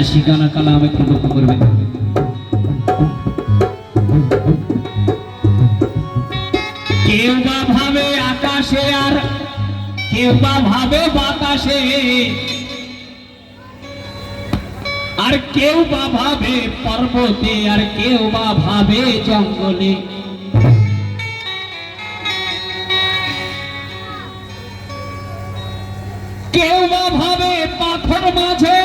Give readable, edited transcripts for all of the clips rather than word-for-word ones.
শিকানা কালাম একটু লক্ষ্য করবে। কেউ বা ভাবে আকাশে আর কেউ বা ভাবে বাতাসে, আর কেউ বা ভাবে পর্বতে, আর কেউ বা ভাবে জঙ্গলে। কেউ বা ভাবে পাথর মাঝে,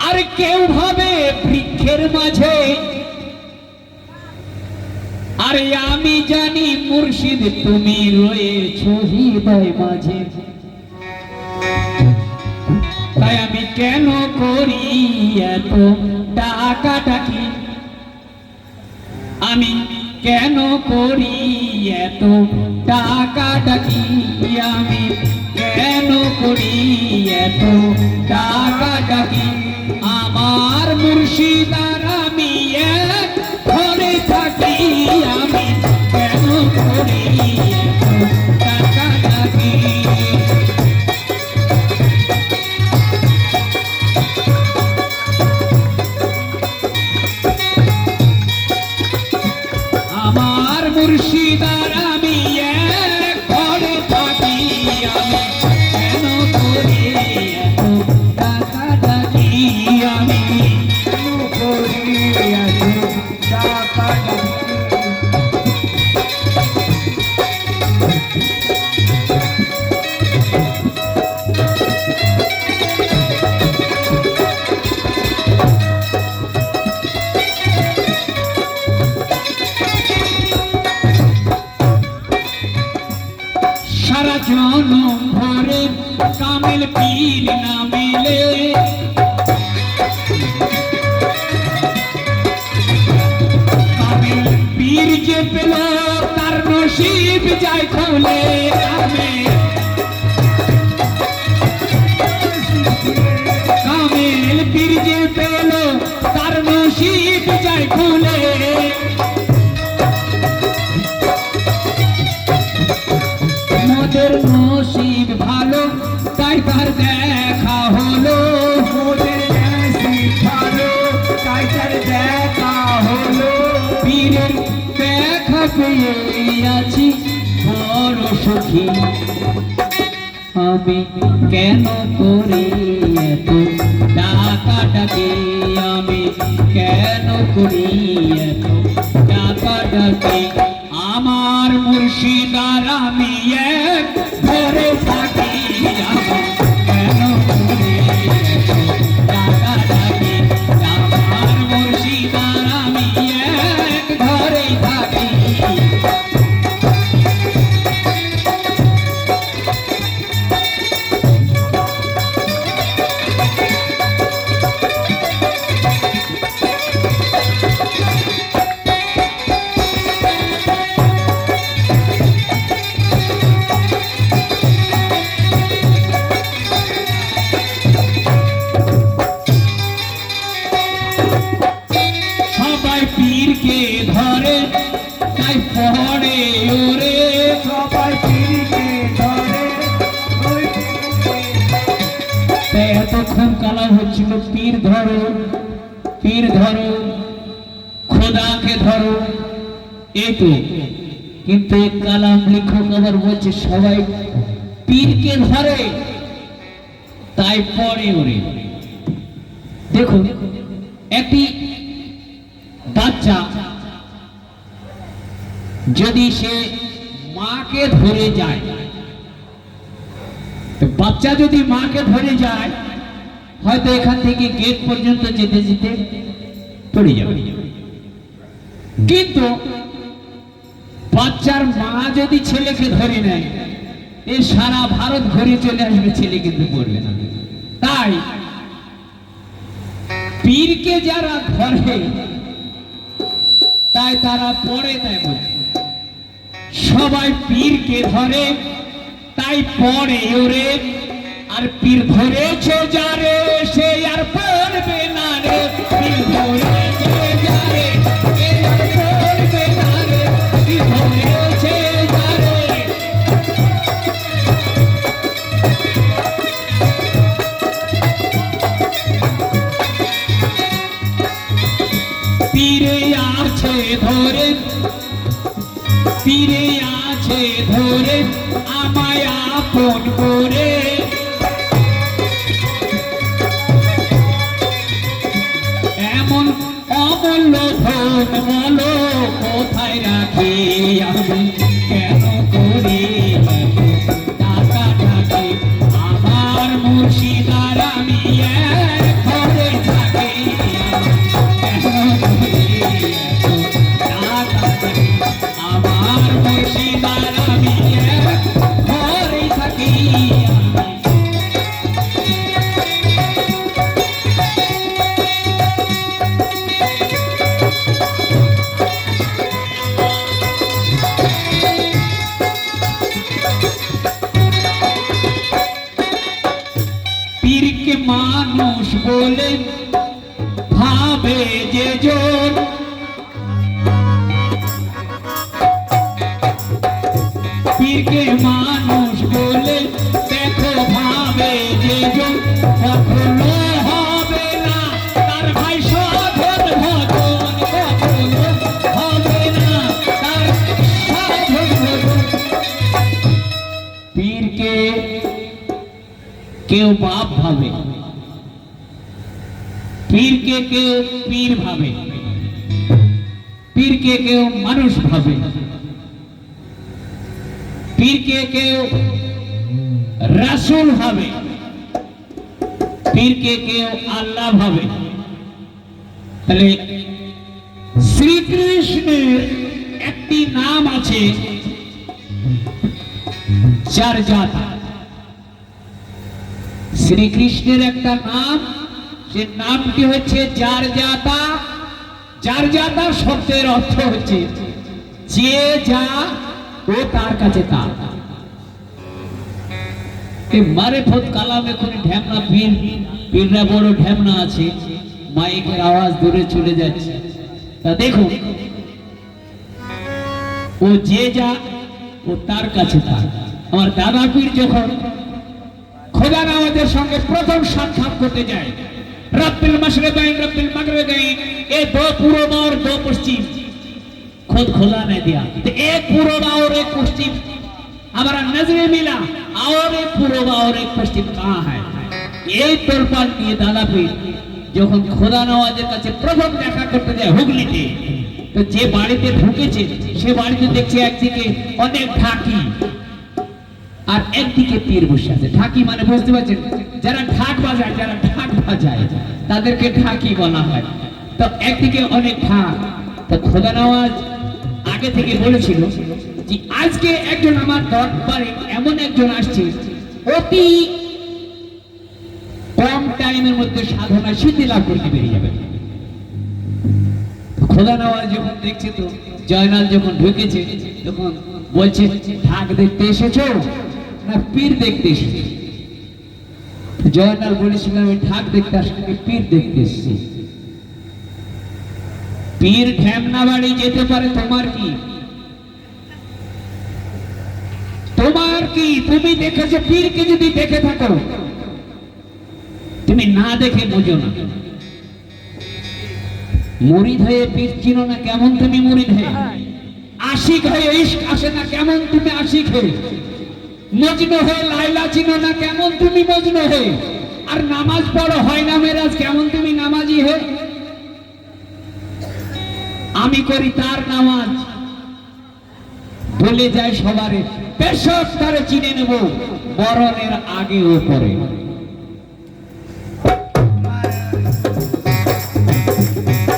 আর কেউ ভাবে বৃক্ষের মাঝে। আরে আমি জানি মুর্শিদ তুমি রয়েছ হৃদয় মাঝে। তাই আমি কেন করি এত ডাকাডাকি, আমি কেন করি এত ডাকাডাকি, আমি কেন করি এত ডাকাডাকি। আমার মুর্শিদ আর আমি এক ঘরে থাকি, আমি কেন করি এত ডাকাডাকি। আমার মুর্শিদ আর আমি এক ঘরে থাকি, আমি কেন করি এত ডাকাডাকি, আমি কেন করি এত ডাকাডাকি। সারা জনম ভরে কামেল পীর না মেলে, কামেল পীর যে পেল তার নসিব যায় খুলে। কামেল পীর যে পেল তার নসিব যায় খুলে। মোদের নসিব ভালো তাই তার দেখা হলো, মোদের নসিব ভালো তাই তার দেখা হলো। পীরের দেখা পেয়ে আছি বড় সুখী, আমি কেন করি এত ডাকাডাকি, আমি কেন করি এত ডাকাডাকি। আমার মুর্শিদ আর আমি এক ঘরে থাকি, আমি কেন করি এত ডাকাডাকি। আমার মুর্শিদ আর আমি এক ঘরে থাকি। সবাই পীরকে ধরে তাই পড়ে ওরে, সবাই পীরকে ধরে। এতক্ষণ কালাম হচ্ছিল পীর ধরো, পীর ধরো, খোদাকে ধরো, এই তো। কিন্তু কালাম লেখক আবার বলছে সবাই পীরকে ধরে তাই পড়ে ওরে। দেখুন, একটি বাচ্চা যদি সে মাকে ধরে যায়, তো বাচ্চা যদি মাকে ধরে যায় হয়তো এখান থেকে গেট পর্যন্ত যেতে যেতে পড়ে যাবে। কিন্তু বাচ্চার মা যদি ছেলেকে ধরে নেয়, এ সারা ভারত ঘুরে চলে আসবে, ছেলে কিন্তু পড়বে না। তাই পীরকে যারা ধরে তাই তারা পড়ে, তাই বলে সবাই পীরকে ধরে তাই পড়ে ওরে। আর পীর ধরেছে যারে সে আর পড়বে না রে, পীর ধরেছে যারে সে আর পড়বে না রে, পীর ধরেছে যারে। আছে ধরে, পীরে আছে ধরে আমায় আপন করে। এমন অমূল্য ধন বলো কোথায় রাখি আমি, কেন করি টাকা থাকে আমার মুর্শিদার আমি এক ঘরে থাকি, কেন করি টাকা থাকে আমার মুর্শিদার আমি এক ঘরে থাকি। পীরকে মানুষ বলে ভাবে যে জন, পীরকে মানুষ বলে দেখো ভাবে যে জন, কখনো হবে না তার ভাই সাধন ভজন, কখনো হবে না তার সাধন ভজন। পীরকে কেউ বাপ ভাবে, পীরকে কেউ পীর ভাবে, পীরকে কেউ মানুষ ভাবে, পীরকে কেউ রাসূল ভাবে, পীরকে কেউ আল্লাহ ভাবে। তাহলে শ্রীকৃষ্ণের একটি নাম আছে চারজাতা। শ্রীকৃষ্ণের একটা নাম, সে নামটি হচ্ছে চারজাতা। চারজাতা শব্দের অর্থ হচ্ছে যে যা ও তার কাছে তা। মারেফত কালামে কোন ঢ্যামনা পীর, পীররা বড় ঢ্যামনা আছে, মাইকের আওয়াজ দূরে চলে যাচ্ছে। তা দেখো, ও যে যা ও তার কাছে তা। আমার দাদা পীর যখন খোদা নামাজের সঙ্গে প্রথম সাক্ষাৎ করতে যায়, রব্বিল মাশরিকাইন রব্বিল মাগরিবাইন, এ দো পূরব और दो पश्चिम खुद खुदा ने दिया, तो एक पूर्व और एक पश्चिम हमारा नजरे मिला, और एक पूर्व और एक पश्चिम कहाँ है। এই তোরপাল নিয়ে দাদা পীর যখন খোদা নওয়াজের কাছে প্রথম দেখা করতে যায় হুগলিতে, তো যে বাড়িতে ঢুকেছে সে বাড়িতে দেখছে একদিকে অনেক ঢাকি আর একদিকে পীর বসে আছে। ঢাকি মানে বুঝতে পারছেন, যারা ঢাক বাজায়, যারা ঢাক বাজায় তাদেরকে ঢাকি বলা হয়। তো একদিকে অনেক ঢাক। তো খোদা নওয়াজ আগে থেকে বলেছিল যে আজকে একজন আমার দরবারে এমন একজন আসছে, অতি কম টাইমের মধ্যে সাধনা সিদ্ধি লাভ করতে বেরিয়ে যাবে। খোদা নওয়াজ যখন দেখছে, তো জয়নাল যখন ঢুকেছে তখন বলছে, ঢাক দেখতে এসেছো না পীর দেখতে এসেছো? জয়নাল বলেছিল, আমি ঢাক দেখতে আসলে পীর দেখতে এসেছি। পীর ঢ্যামনা বাড়ি যেতে পারে, তোমার কি? তোমার কি? তুমি দেখেছো পীরকে? যদি দেখে থাকো, তুমি না দেখে বোঝো না। মুরিদ হয়ে পীর চিনো না, কেমন তুমি মুরিদ হয়ে? আশিক হয়ে ইশক আসে না, কেমন তুমি আশিক হয়ে? মজনু হয়ে লাইলা চিনো না, কেমন তুমি মজনু হয়ে? আর নামাজ পড়ো হয় না মেরাজ, কেমন তুমি নামাজি হয়ে? আমি করি তার নামাজ, বলে যায় সবারে, পেশক তারে চিনে নেব মরণের আগে ও পরে।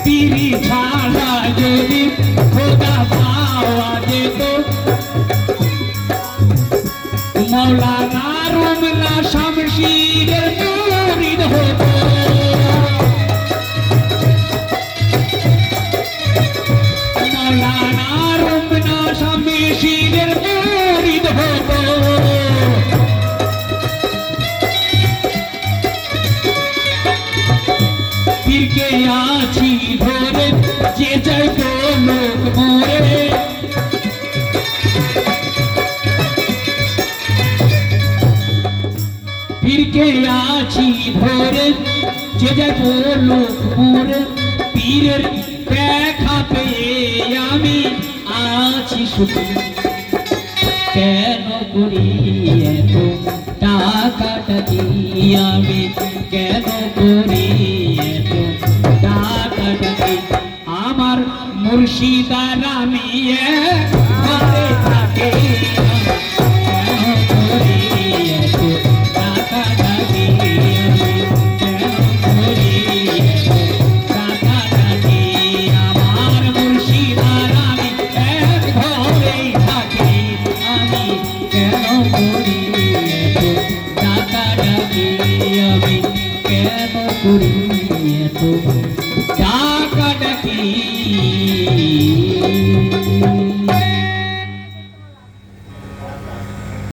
পীরি ছাড়া যদি খোদা পাওয়া যেত, মৌলানা রুমনা শামশিরের মুরিদ হতো। মৌলানা রুমনা শামশিরের মুরিদ হতো। পীরকে আছি ধরে যে যাই তো লোক মরে, পীরকে আছি ধরে যে যাই তো লোক মরে। পীরের দেখা পেয়ে আমি আছি সুখী কেন করি এত টাকাটাকি আমি কেন করি এত টাকাটাকি আমার মুর্শিদার আমি ঘরে থাকে কেন করি এত টাকাটাকি আমি কেন করি এত টাকাটাকি আমার মুর্শিদার আমি ঘরেই থাকি আমি কেন করি এত টাকাটাকি আমি কেন করি এত